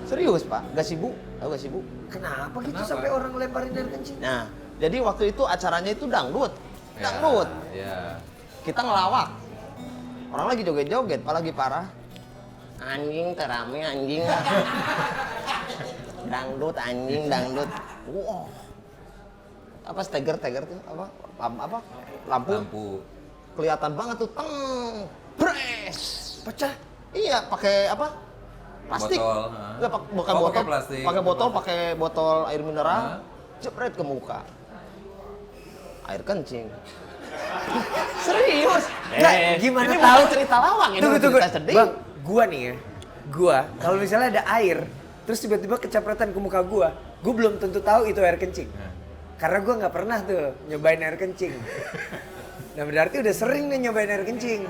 Serius Pak, gak sibuk? Tahu gak sibuk? Kenapa gitu sampai orang lemparin air kencing? Nah, jadi waktu itu acaranya itu dangdut. Dangdut. Ya. Kita ngelawak. Orang lagi joget-joget, Pak lagi parah. Anjing terame anjing. Dangdut anjing, dangdut. Wow. Apa steger tuh? Apa? Lampu. Kelihatan banget tuh, teng, bres, Pecah. Iya, pakai apa? Plastik. Botol. Enggak bukan Oh, botol. pakai plastik. Pakai botol air mineral. Jepret ke muka. Air kencing. Serius? Nggak, gimana ini tahu? bukan cerita lawak, ini Tunggu. cerita sedih. Bang, gua nih ya. Kalau misalnya ada air, terus tiba-tiba kecapretan ke muka gua belum tentu tahu itu air kencing. Karena gua nggak pernah tuh nyobain air kencing. Nah berarti udah sering nih nyobain air kencing.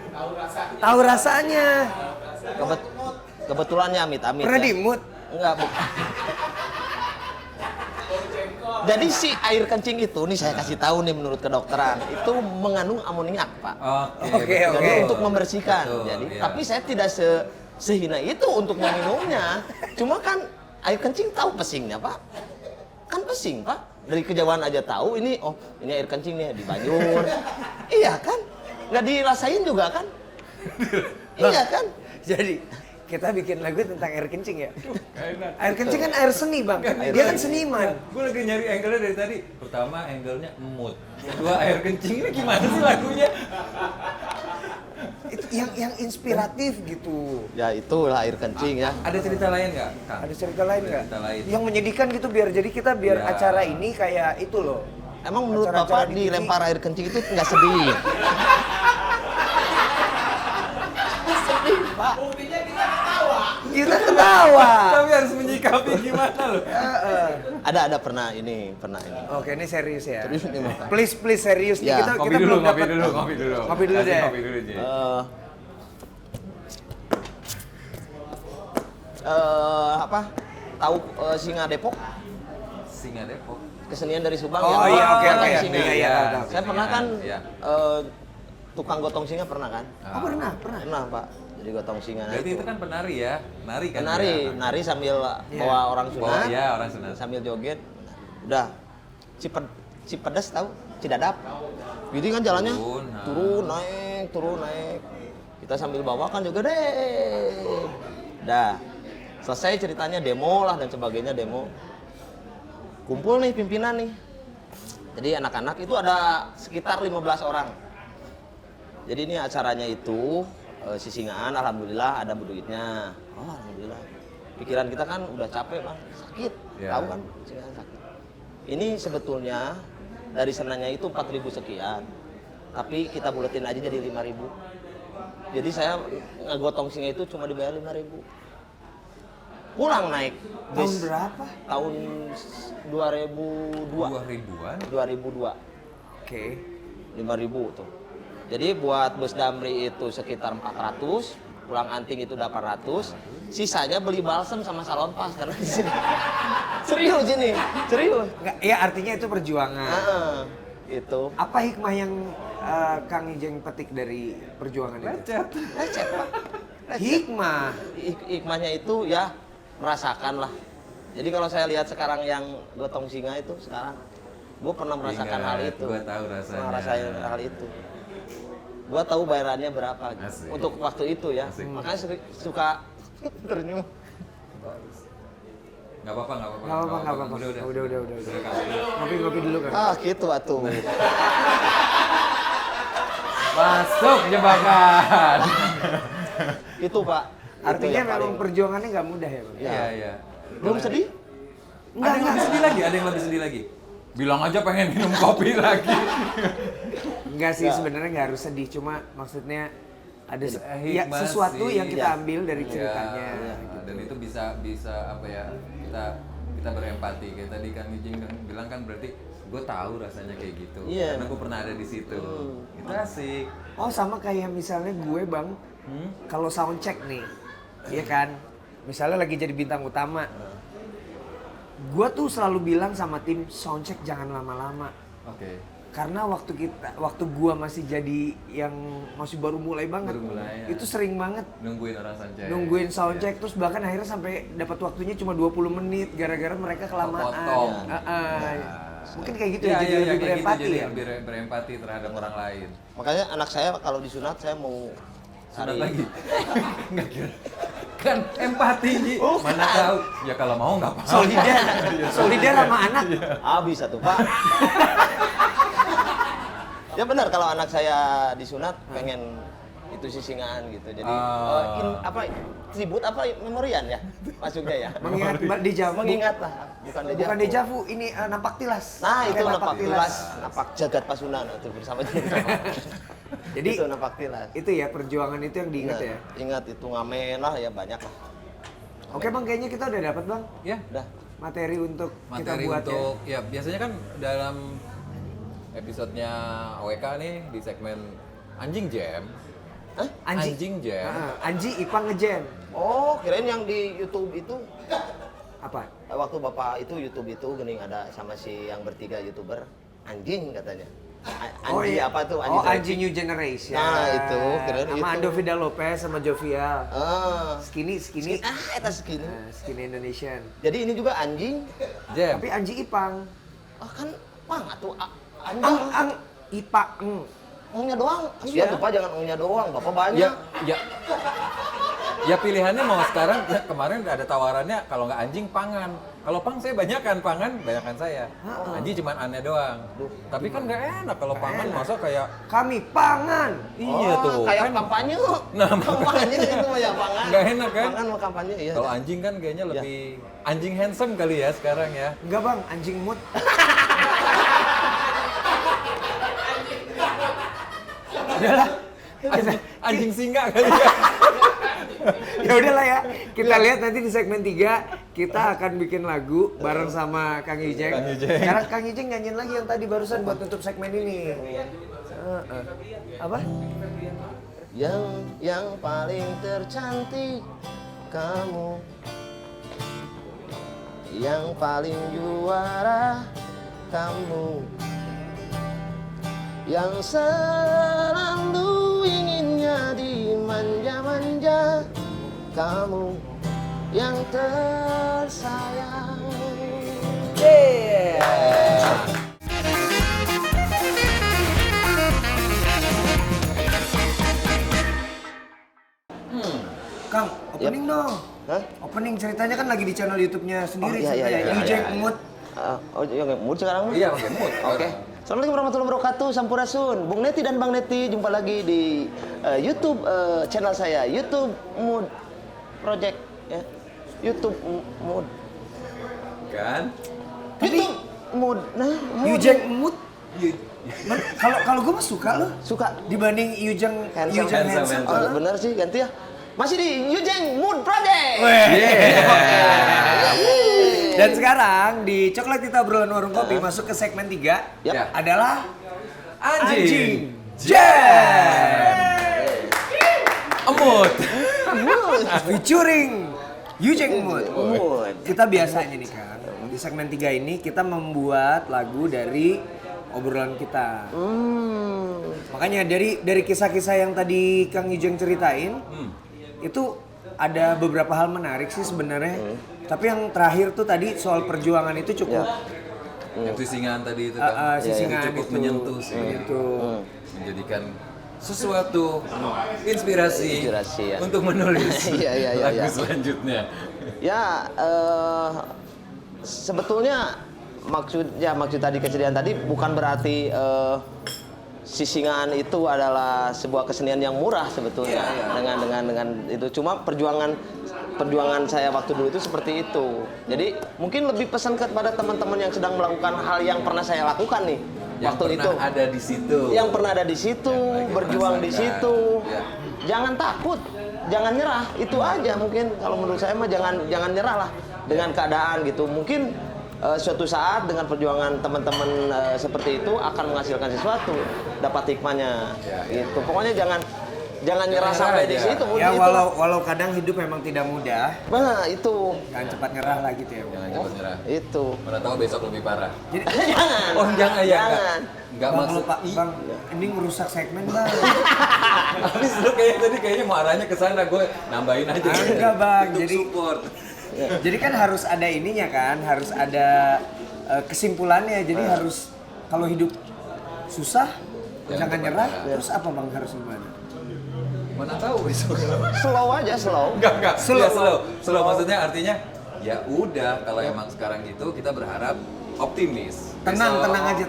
Tahu rasanya. Kebetulannya amit-amit. Pernah ya. dimut? Enggak, Bu. Jadi si air kencing itu, nih saya kasih tahu nih menurut kedokteran, itu mengandung amoniak, Pak. Oke. Jadi untuk membersihkan. Betul, Jadi, iya. tapi saya tidak sehina itu untuk meminumnya. Cuma kan air kencing tahu pesingnya, Pak. Kan pesing, Pak. Dari kejauhan aja tahu ini air kencing nih di Banjur. Iya kan? Nggak dirasain juga kan? Iya kan? Jadi kita bikin lagu tentang air kencing ya. Air kencing kan air seni Bang. Dia kan seniman. Gue lagi nyari angle-nya dari tadi. Pertama angle-nya emut. Kedua air kencing. Ini gimana sih lagunya? Itu yang inspiratif gitu. Ya itulah air kencing ya. Ada cerita lain nggak, Kang? Ada cerita lain nggak? Cerita lain. Yang menyedihkan gitu biar Ya. acara ini kayak itu loh. Emang menurut Acara-acara Bapak di TV. dilempar air kencing itu nggak sedih? Sedih, Pak. Kita ketawa. Tapi harus menyikapi gimana loh? Ada pernah ini. Oke, ini serius ya. Serius ini, Mas. Please serius nih. Ya, Kita belum dapat. ngopi dulu. Ngopi dulu Kasih deh. Ngopi dulu, Ji. Tahu Singa Depok? Singa Depok. Kesenian dari Subang Oh ya. iya, oke, Gotong oke. singa. Iya, tahu. Saya pernah kan Iya. tukang gotong singa pernah kan? Oh, pernah. Pernah, Pak. Jadi gotong singa. Berarti itu kan penari ya? Nari kan? nari sambil bawa orang sunat. Iya, orang sunat. Sambil joget. Udah. Cipedes tahu? Cidadap. Jadi kan jalannya Turun, turun naik. Kita sambil bawa kan juga deh. Dah. Selesai ceritanya demo lah dan sebagainya demo. Kumpul nih pimpinan nih. Jadi anak-anak itu ada sekitar 15 orang. Jadi ini acaranya itu sisingaan, alhamdulillah ada duitnya. Oh, alhamdulillah. Pikiran kita kan udah capek, Bang. Sakit. Ya. Tahu kan sisingaan sakit. Ini sebetulnya dari senanya itu 4.000 sekian. Tapi kita buletin aja jadi 5.000. Jadi saya ngegotong singa itu cuma dibayar 5.000. Pulang naik Tahun bis. berapa? Tahun 2002. 2000-an. 2002. Oke. 5.000 tuh. Jadi buat bus Damri itu sekitar 400, pulang Anting itu 800, sisanya beli balsem sama salon pas karena di sini. Serius ini, serius. Nggak, ya artinya itu perjuangan. Itu. Apa hikmah yang Kang Ijeng petik dari perjuangan itu? Lecet, Pak. Hikmah. Hikmahnya itu ya merasakan lah. Jadi kalau saya lihat sekarang yang gotong singa itu sekarang, gue pernah merasakan hal itu. Gue tahu rasanya. Pernah rasain hal itu. Gue tahu bayarannya berapa Asik. untuk waktu itu ya. Asik. Makanya suka ternyuh. Nggak apa-apa. Nggak apa-apa. Udah. Kang. Ngopi dulu kan. Ah gitu atuh. Masuk jebakan. Itu Pak. Artinya Itu yang memang paling- perjuangannya nggak mudah ya, Bang? Iya. belum sedih? Ada yang lebih sedih lagi, ada yang lebih sedih lagi. Bilang aja pengen minum kopi lagi. Enggak sih, sebenarnya nggak harus sedih, cuma maksudnya ada ya, hikmah sesuatu sih. yang kita Iya. ambil dari ceritanya. Iya, dan itu bisa apa ya, kita berempati. Kayak tadi Kang Ijing bilang kan berarti gue tahu rasanya kayak gitu. Iya. Karena gue pernah ada di situ. Itu asik. Oh, sama kayak misalnya gue, Bang, kalau soundcheck nih, iya kan? Misalnya lagi jadi bintang utama. Gue tuh selalu bilang sama tim, soundcheck jangan lama-lama. Oke. Karena waktu gua masih jadi yang masih baru mulai banget, Baru mulai, ya. itu sering banget Nungguin orang soundcheck. nungguin soundcheck, terus bahkan akhirnya sampai dapat waktunya cuma 20 menit gara-gara mereka kelamaan. Kepotong. Mungkin kayak gitu Iya, ya, jadi lebih kayak berempati gitu, ya. jadi lebih berempati terhadap orang lain. Makanya anak saya kalau disunat saya mau Sunat cari lagi. Enggak kira. Kan empati, Ji. Mana tahu. Ya kalau mau nggak apa-apa. Solidar sama anak. habis satu Pak. Ya benar kalau anak saya disunat pengen itu sisingan gitu. Jadi tribut apa memorian ya masuknya ya. Mengingat dejavu. Mengingat lah, bukan dejavu. Bukan dejavu, ini napak tilas. Nah, itu Kayak napak tilas, napak jagat Pasunan itu bersama dia. Jadi itu napak tilas. itu ya perjuangan itu yang diingat ya. Ingat itu ngamen lah ya banyak lah. Oke Bang, kayaknya kita udah dapat Bang Ya, Udah. materi untuk kita materi buat untuk ya biasanya kan dalam episodenya OWK nih di segmen Anjing Jam. Hah? Anjing Jam. Anji Ipang ngejam. Oh, kirain yang di YouTube itu Apa? waktu Bapak itu YouTube itu gening ada sama si yang bertiga YouTuber anjing katanya. Anjing apa tuh? Oh, Tracing. Anji New Generation. Nah, itu, keren sama itu. Ando Vida Lopez sama Jovial. Ah. Skinny. Eta segini. Skinny Indonesian. Jadi ini juga anjing. Jam. Tapi Anji Ipang. Kan pang atuh anjing. Ang Ipang. Ongnya doang. Iya. Iya, Bapak jangan ongnya doang. Bapak banyak. Ya. Ya pilihannya mau sekarang kemarin ada tawarannya kalau nggak anjing pangan. Kalau pang saya banyakan pangan, banyakan saya. Anjing cuma aneh doang. Tapi kan nggak enak kalau pangan masa kayak Kami pangan. iya tuh. Kayak kan kampanye. Nah, Kampanye itu mah ya pangan. nggak enak kan? Pangan mau kampanye iya. Kalau anjing kan kayaknya lebih anjing handsome kali ya sekarang ya. Enggak Bang, anjing mood. Udahlah. Anjing singa kali ya. Ya udahlah ya. Kita lihat nanti di segmen 3 kita akan bikin lagu bareng sama Kang Ijeng. Sekarang Kang Ijeng nyanyiin lagi yang tadi barusan buat tutup segmen ini. Apa? Yang paling tercantik kamu, yang paling juara kamu, yang selalu inginnya dimanja-manja kamu, yang tersayang. Kang, opening dong. Hah? Opening ceritanya kan lagi di channel YouTube-nya sendiri. Oh, iya, iya, Ijeng iya. Mood. Oh, yang mood sekarang? Iya, pakai mood. Oke. Assalamualaikum warahmatullahi wabarakatuh, Sampurasun. Bung Neti dan Bang Neti jumpa lagi di YouTube channel saya, YouTube Mood Project ya. YouTube Mood. Kan? YouTube Mood. Nah, Mood. Ijeng Mood. Kalau gue mah suka loh. Suka Dibanding Ijeng Handsome. Oh, bener sih, ganti ya. Masih di Yujeng Mood Project. Dan sekarang di Coklat Kita Obrolan Warung Kopi masuk ke segmen 3 Yap. adalah Anjing Jam Emut. featuring Ijeng Mood. Mood. Kita biasanya nih kan di segmen 3 ini kita membuat lagu dari obrolan kita. Makanya dari kisah-kisah yang tadi Kang Ijeng ceritain itu ada beberapa hal menarik sih sebenarnya. Tapi yang terakhir tuh tadi soal perjuangan itu cukup Yang sisingan tadi itu kan. sisingan cukup itu menyentuh sih. menyentuh. Menjadikan sesuatu inspirasi, Inspirasi, ya. untuk menulis Iya. lagu selanjutnya. Ya, sebetulnya maksud tadi kesedihan tadi bukan berarti sisingan itu adalah sebuah kesenian yang murah sebetulnya. Dengan itu cuma perjuangan saya waktu dulu itu seperti itu. Jadi mungkin lebih pesan kepada teman-teman yang sedang melakukan hal yang pernah saya lakukan nih Yang waktu pernah itu. ada di situ. Yang pernah ada di situ, berjuang di merasakan. situ. Ya. Jangan takut, jangan nyerah. Itu aja mungkin kalau menurut saya mah jangan nyerah lah dengan keadaan gitu. Mungkin suatu saat dengan perjuangan teman-teman seperti itu akan menghasilkan sesuatu, dapat hikmahnya. Gitu. Pokoknya jangan nyerah sampai di aja. situ. Ya gitu. walau kadang hidup memang tidak mudah, Nah, itu. jangan cepat nyerah lah gitu ya. Jangan cepat nyerah. Itu. Mana tahu besok lebih parah. Jadi Jangan. Oh jangan ya. Jangan. Enggak Bang, maksud. lupa, Bang, ini ngerusak segmen Bang. Habis lu kayaknya mau arahnya ke sana, gue nambahin aja. Enggak, Bang. Untuk Jadi- support. Jadi kan harus ada ininya kan, harus ada kesimpulannya. Jadi harus kalau hidup susah, jangan nyerah. Terus apa Bang harus gimana? Mana tahu besok. Slow aja, slow. Enggak. Slow. Ya, slow maksudnya artinya ya udah kalau emang sekarang gitu kita berharap optimis. Tenang Besok, aja.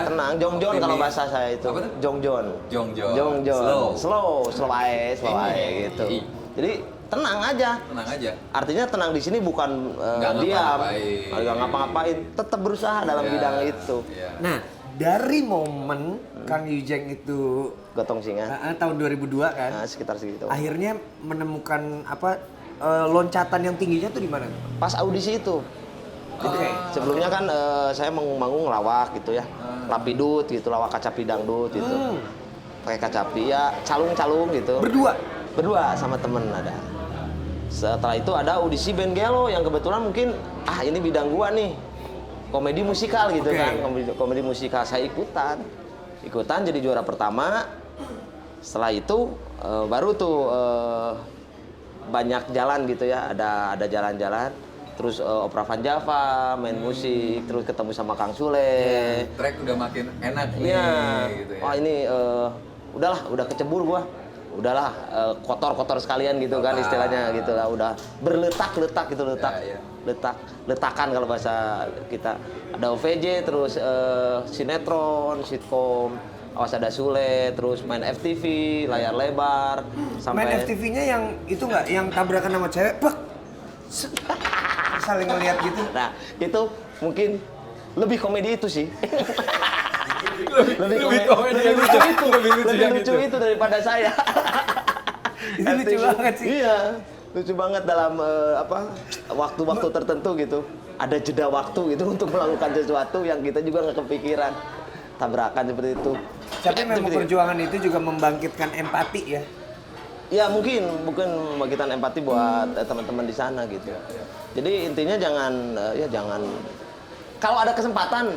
Tenang, jongjon kalau Optimis. bahasa saya itu. Apa tuh? Jongjon. Jongjon. Slow aja gitu. Jadi tenang aja. Tenang aja. Artinya tenang di sini bukan Nggak diam, ngapa-ngapain. nggak ngapa-ngapain, tetap berusaha dalam Ya, bidang itu. ya. Nah, dari momen Kang Ijeng itu Gotong singa, tahun 2002 kan, nah, sekitar segitu. akhirnya menemukan apa loncatan yang tingginya tuh di mana? Pas audisi itu, Oke. sebelumnya kan saya manggung lawak gitu ya, lapidut gitu, lawak kacapi dangdut gitu, pakai kacapi ya, calung-calung gitu. Berdua sama temen ada. Setelah itu ada audisi band Gelo yang kebetulan mungkin ini bidang gua nih, komedi musikal gitu Oke. kan, komedi musikal. Saya ikutan jadi juara pertama. Setelah itu baru tuh banyak jalan gitu ya, ada jalan-jalan. Terus Opera Van Java, main musik, terus ketemu sama Kang Sule. Track udah makin enak nih Iya. gitu ya. Wah ini udah kecebur gua. Udahlah kotor-kotor sekalian gitu kan istilahnya gitu lah, udah berletak gitu Ya. letakan kalau bahasa kita. Ada OVJ, terus sinetron, sitkom, Awas Ada Sule, terus main FTV, layar lebar, Main sampai FTV-nya yang itu nggak, yang tabrakan sama cewek, plek, saling ngeliat gitu. Nah, itu mungkin lebih komedi itu sih. lebih komedi yang lucu itu, lebih lucu yang lucu itu daripada saya. Itu lucu FTV. banget sih. Iya. lucu banget dalam waktu-waktu tertentu gitu. Ada jeda waktu gitu untuk melakukan sesuatu yang kita juga nggak kepikiran. Tabrakan seperti itu. Tapi memang perjuangan itu juga membangkitkan empati ya. Ya mungkin membangkitkan empati buat teman-teman di sana gitu. Jadi intinya jangan kalau ada kesempatan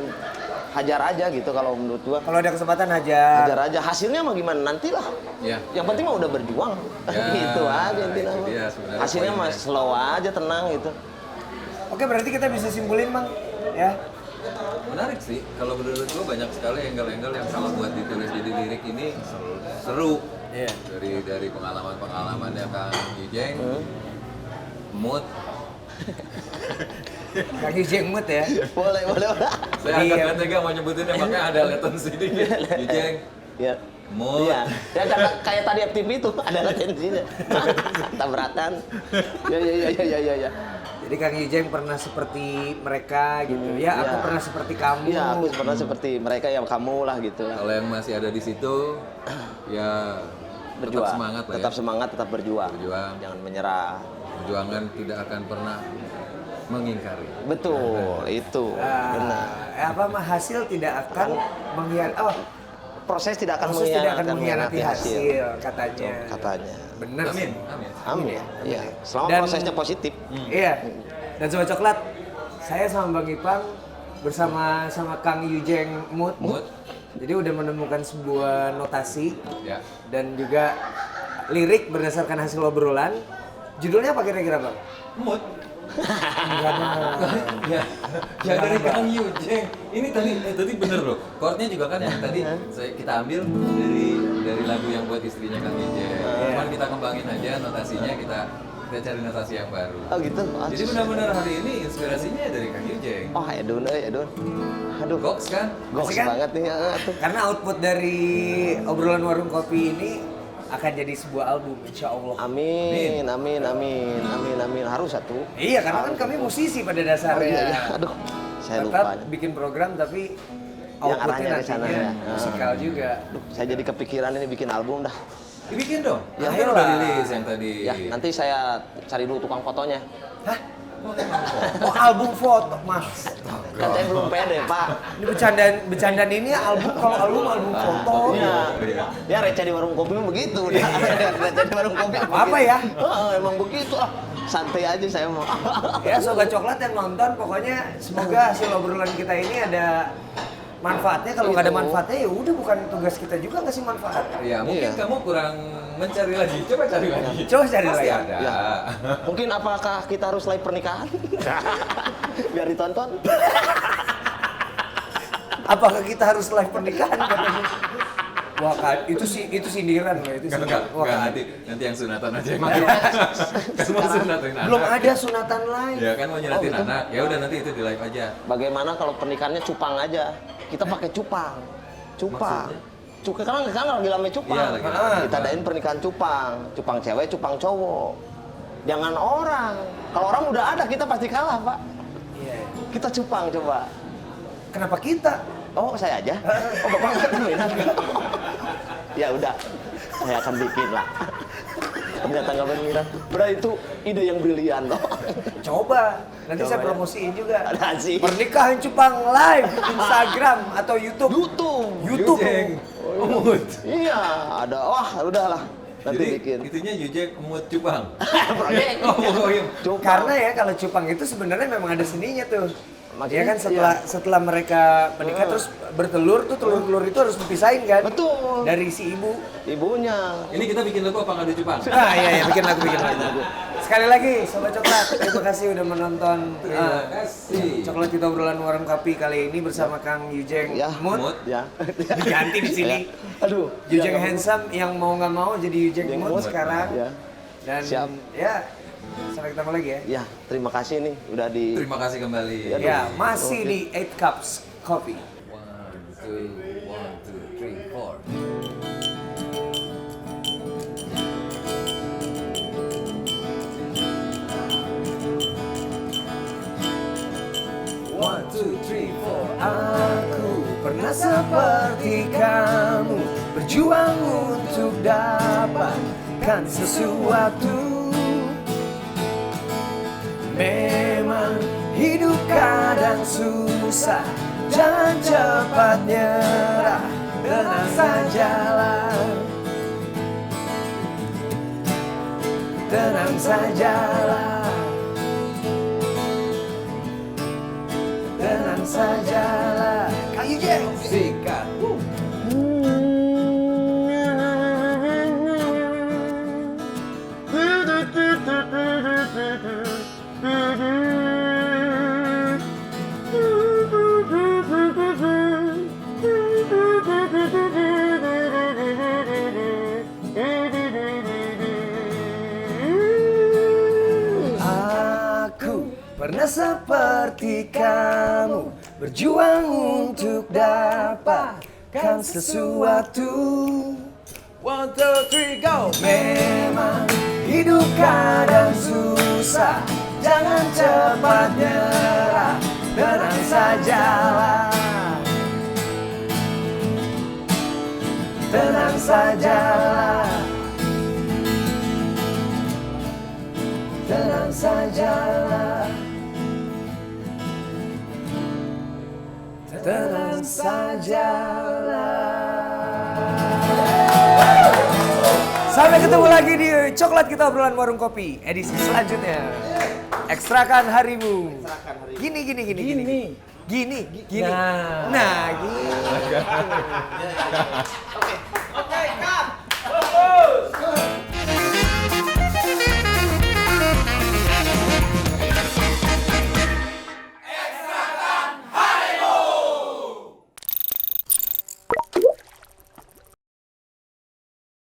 hajar aja gitu kalau menurut gua. Kalau ada kesempatan hajar. Hajar aja. Hasilnya mau gimana nantilah. Ya. Yang penting mah udah berjuang. Ya, gitu aja intinya. itu dia sebenarnya Hasilnya mah poinnya. slow aja, tenang gitu. Oke, berarti kita bisa simpulin Bang ya. Menarik sih, kalau menurut gua banyak sekali angle-angle yang kalau buat ditulis jadi lirik ini seru. Iya. Dari pengalaman-pengalamannya Kang Yujeng, mood. Kang Yujeng mood ya. Boleh. Saya agak nggak tega mau nyebutinnya, makanya ada latensi dikit. Yujeng, Ya. mood. Iya. Ya kayak tadi FTV itu ada latensinya. Tabrakan. Ya. Jadi Kang Yujeng pernah seperti mereka gitu. Ya, aku Iya. pernah seperti kamu. Iya, aku pernah seperti mereka yang kamu lah gitu lah. Kalau yang masih ada di situ, ya Berjuang. tetap semangat lah Tetap ya. semangat, tetap berjuang. Berjuang. Jangan menyerah. Perjuangan tidak akan pernah mengingkari. Betul, itu. Benar. Hasil tidak akan Proses tidak akan proses tidak akan mengkhianati mengkhianati hasil katanya. katanya. Bener sih. Amin. Iya. Selama Dan- prosesnya positif. Iya. Dan Sobat Coklat, saya sama Bang Ipang bersama Kang Yujeng Mood. Mood. Jadi udah menemukan sebuah notasi Ya. dan juga lirik berdasarkan hasil obrolan. Judulnya apa kira-kira Bang? Mood. Enggak mah. Ya, ya dari Kang Yujeng. Ini tadi bener loh. Chordnya juga kan yang tadi kita ambil dari lagu yang buat istrinya Kang Yujeng. Cuman kita kembangin aja notasinya, kita cari notasi yang baru. Oh gitu. Jadi benar-benar hari ini inspirasinya dari Kang Yujeng. Oh, Edun. Aduh, Goks kan? goks Asik kan? banget nih. Tuh. Karena output dari obrolan warung kopi ini akan jadi sebuah album insya Allah. Amin. Harus satu. Iya, karena kan kami musisi pada dasarnya. Iya. Aduh, saya Tetap lupa. bikin program tapi Yang outputnya arahnya ke sana nantinya ya. musikal juga. Aduh, saya jadi kepikiran ini bikin album dah. Dibikin dong. Ya, Kan ayolah. udah rilis yang tadi. Ya, nanti saya cari dulu tukang fotonya. Hah? Oh, album foto, Mas. Kan saya belum pede, Pak. Ini bercandaan ini album album foto. Iya. Ya receh di warung kopi mah begitu. Receh di warung kopi. Apa ya? Emang begitu lah. Santai aja saya mau. Ya, Sobat Coklat yang nonton, pokoknya semoga hasil obrolan kita ini ada manfaatnya. Kalau nggak ada manfaatnya ya udah, bukan tugas kita juga ngasih manfaat. Ya, mungkin Iya. kamu kurang mencari lagi. Coba cari lagi. Coba cari Pasti lagi. ada. Ya. Mungkin apakah kita harus live pernikahan? Biar ditonton. Apakah kita harus live pernikahan? Katanya. Wah, itu sindiran loh, itu sindiran. Wah, Enggak, nanti yang sunatan aja yang kan mau sunatin anak. belum ada sunatan live. Ya kan mau nyunatin gitu? anak. Ya udah nanti itu di live aja. Bagaimana kalau pernikahannya cupang aja? Kita pakai cupang. Karena sekarang lagi rame cupang. Iya, lagi rame Kita cupang. adain pernikahan cupang. Cupang cewek, cupang cowok. Jangan orang. Kalau orang udah ada, kita pasti kalah, Pak. Iya. Kita cupang coba. Kenapa kita? Oh, saya aja? Oh, Bapak nggak minat? Ya udah, saya akan bikin lah. Ternyata nggak berminat. Berarti itu ide yang brilian loh. Coba. Nanti Coba saya ya. promosiin juga. Ada sih. Pernikahan Cupang live Instagram atau YouTube. YouTube. Yujeng. Mood. Iya, ada. Wah, udahlah. Nanti Jadi bikin. itunya Yujeng mood cupang. Proyek. Oh, iya. Cupang. Karena ya kalau Cupang itu sebenarnya memang ada seninya tuh. Maksudnya, Ya kan setelah mereka menikah terus bertelur tuh telur-telur itu harus dipisahin kan? Betul. Dari si ibu. Ibunya. Ini kita bikin lagu apa ngadu cupang? Ah iya bikin lagu. Sekali lagi Sobat Coklat, terima kasih udah menonton Terima kasih. Coklat Kita Obrolan Warung Kopi kali ini bersama Kang Yujeng Ya. Mood. Mood. Ya. Diganti di sini. Ya. Aduh. Yujeng Ya, Handsome yang mau nggak mau jadi Yujeng Yujeng Mood Mood. sekarang. Ya. Dan Siap. ya sampai ketemu lagi ya. Ya, terima kasih nih udah di. Terima kasih kembali. Ya masih di 8 Cups Coffee. 1, 2, 1, 2, 3, 4. One, two, three, four. Aku pernah seperti kamu, berjuang untuk dapatkan sesuatu Memang hidup kadang susah, jangan cepat nyerah, tenang sajalah. Tenang sajalah. Tenang sajalah. Kayu Jack. Sikat. Aku pernah seperti kamu, berjuang untuk dapatkan sesuatu. 1, 2, 3, go! Memang hidup kadang susah, jangan cepat nyerah, tenang sajalah. Tenang sajalah. Tenang sajalah. Tenang sajalah. Sampai ketemu lagi di Coklat Kita Obrolan Warung Kopi edisi selanjutnya. Ekstrakan harimu. Gini. Gini. Nah. Nah, gini. Oke.